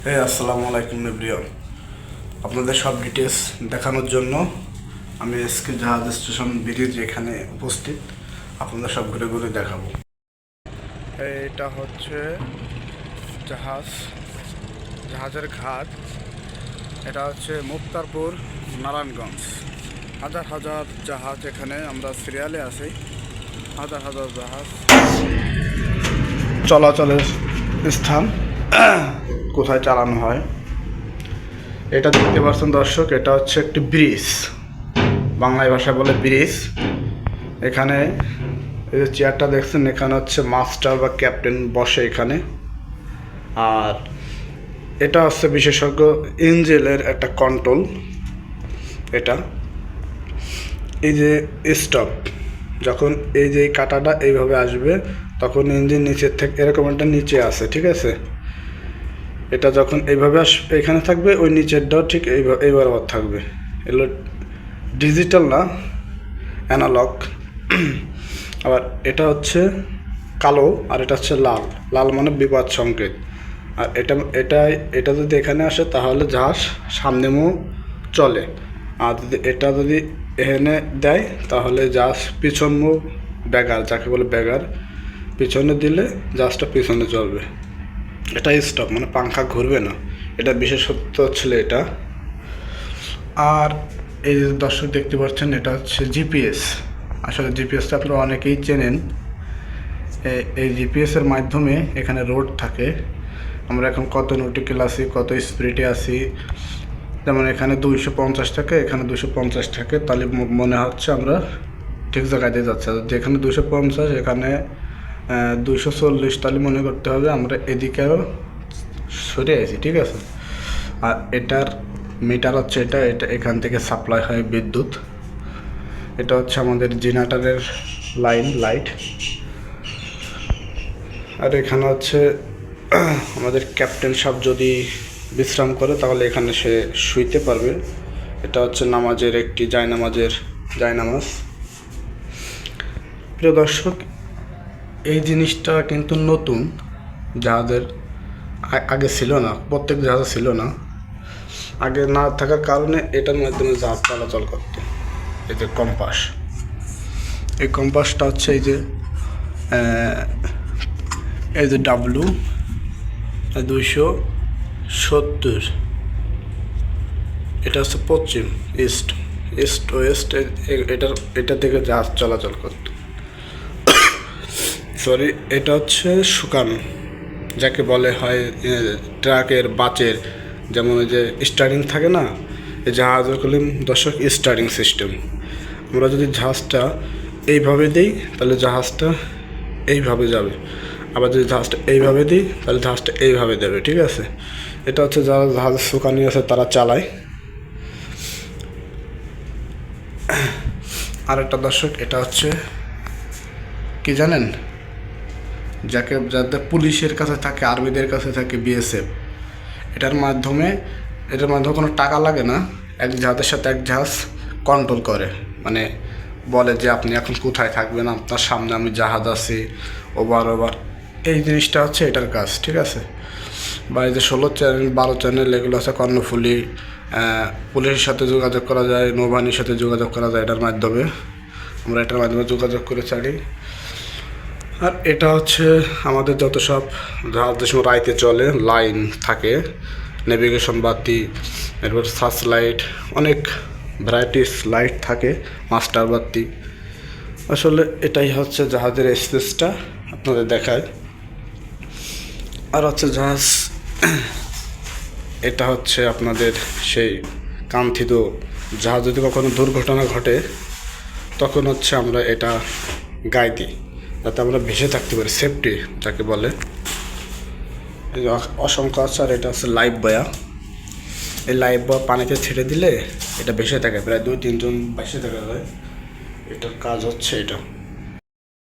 আসসালামু আলাইকুম এভরিওয়ান। আপনাদের সব ডিটেলস দেখানোর জন্য আমি এসকে জাহাজ স্টেশন ব্রিজ এখানে উপস্থিত। আপনাদের সব ঘুরে ঘুরে দেখাবো। এটা হচ্ছে জাহাজের ঘাট। এটা হচ্ছে মুক্তারপুর, নারায়ণগঞ্জ। হাজার হাজার জাহাজ এখানে, আমরা সিরিয়ালে আছি। হাজার হাজার জাহাজ চলাচলের স্থান, কোথায় চালানো হয় এটা দেখতে পাচ্ছেন দর্শক। এটা হচ্ছে একটি ব্রিজ, বাংলায় ভাষায় বলে ব্রিজ। এখানে এই যে চেয়ারটা দেখছেন, এখানে হচ্ছে মাস্টার বা ক্যাপ্টেন বসে এখানে। আর এটা হচ্ছে বিশেষজ্ঞ ইঞ্জিনের একটা কন্ট্রোল। এটা এই যে স্টপ, যখন এই যে কাঁটাটা এইভাবে আসবে তখন ইঞ্জিন নিচের থেকে এরকম একটা নিচে আসে, ঠিক আছে। এটা যখন এইভাবে এখানে থাকবে, ওই নিচেরটাও ঠিক এইবার থাকবে। এগুলো ডিজিটাল না, অ্যানালগ। আবার এটা হচ্ছে কালো, আর এটা হচ্ছে লাল। লাল মানে বিপদ সংকেত। আর এটা যদি এখানে আসে তাহলে জাহাজ সামনে মুখ চলে, আর এটা যদি এখানে দেয় তাহলে জাহাজ পিছন মুখ, ব্যাগার যাকে বলে ব্যাগার, পিছনে দিলে জাহাজটা পিছনে চলবে। এটা স্টপ মানে পাংখা ঘুরবে না। এটা বিশেষত্ব ছিল এটা। আর এই যে দর্শক দেখতে পাচ্ছেন, এটা হচ্ছে জিপিএস। আসলে জিপিএসটা আপনারা অনেকেই চেনেন। এই জিপিএসের মাধ্যমে এখানে রোড থাকে, আমরা এখন কত নটিক্যাল আছি, কত স্পিডে আছি। যেমন এখানে 250 থাকে, এখানে 250 থাকে, তাহলে মনে হচ্ছে আমরা ঠিক জায়গায় দিয়ে যাচ্ছে। যেখানে 250, এখানে 240, তাহলে মনে করতে হবে আমরা এদিকেও সরে আছি, ঠিক আছে। আর এটার মিটার হচ্ছে এটা এখান থেকে সাপ্লাই হয় বিদ্যুৎ। এটা হচ্ছে আমাদের জেনারেটরের লাইট। আর এখানে হচ্ছে আমাদের ক্যাপ্টেন সাহেব যদি বিশ্রাম করে তাহলে এখানে সে শুইতে পারবে। এটা হচ্ছে নামাজের একটি জায়নামাজ। প্রিয় দর্শক, এই জিনিসটা কিন্তু নতুন, জাহাজের আগে ছিল না, প্রত্যেক জাহাজে ছিল না। আগে না থাকার কারণে এটার মাধ্যমে জাহাজ চলাচল করত। এই যে কম্পাস, এই কম্পাসটা হচ্ছে এই যে W270, এটা হচ্ছে পশ্চিম, ইস্ট ওয়েস্ট। এটা থেকে জাহাজ চলাচল করত। সরি, এটা হচ্ছে শুকানো, যাকে বলে হয় ট্রাকের বাচের, যেমন ওই যে স্টারিং থাকে না, এই জাহাজের কলিম দর্শক স্টারিং সিস্টেম। আমরা যদি জাহাজটা এইভাবে দিই তাহলে জাহাজটা এইভাবে যাবে, আবার যদি জাহাজটা এইভাবে দিই তাহলে জাহাজটা এইভাবে দেবে, ঠিক আছে। এটা হচ্ছে যারা জাহাজের শুকানি আছে তারা চালায়। আর একটা দর্শক, এটা হচ্ছে কি জানেন, যাদের পুলিশের কাছে থাকে, আর্মিদের কাছে থাকে বিএসএফ। এটার মাধ্যমে কোনো টাকা লাগে না। এক জাহাজের সাথে এক জাহাজ কন্ট্রোল করে, মানে বলে যে আপনি এখন কোথায় থাকবেন, আপনার সামনে আমি জাহাজ আছি, ওভার। এই জিনিসটা হচ্ছে এটার কাজ, ঠিক আছে। বা এই যে 16 চ্যানেল 12 চ্যানেল এগুলো আছে কর্ণফুলী। পুলিশের সাথে যোগাযোগ করা যায়, নৌবাহিনীর সাথে যোগাযোগ করা যায় এটার মাধ্যমে। আমরা এটার মাধ্যমে যোগাযোগ করে ছাড়ি। আর এটা হচ্ছে আমাদের যত সব জাহাজ সময় রাইতে চলে, লাইন থাকে, নেভিগেশন বাতি, এরপর সার্চ লাইট, অনেক ভ্যারাইটিস লাইট থাকে, মাস্টার বাতি। আসলে এটাই হচ্ছে জাহাজের স্পেসটা আপনাদের দেখায়। আর হচ্ছে জাহাজ, এটা হচ্ছে আপনাদের সেই কাঙ্ক্ষিত জাহাজ। যদি কখনো দুর্ঘটনা ঘটে তখন হচ্ছে আমরা এটা গায়ে দিই, যাতে আমরা ভেসে থাকতে পারি, সেফটি যাকে বলে। এই অসংখ্য আছে। আর এটা হচ্ছে লাইফ বয়া। এই লাইফ বয়া পানিতে ছেড়ে দিলে এটা ভেসে থাকে, প্রায় 2-3 জন ভেসে থাকা যায়। এটার কাজ হচ্ছে এটা।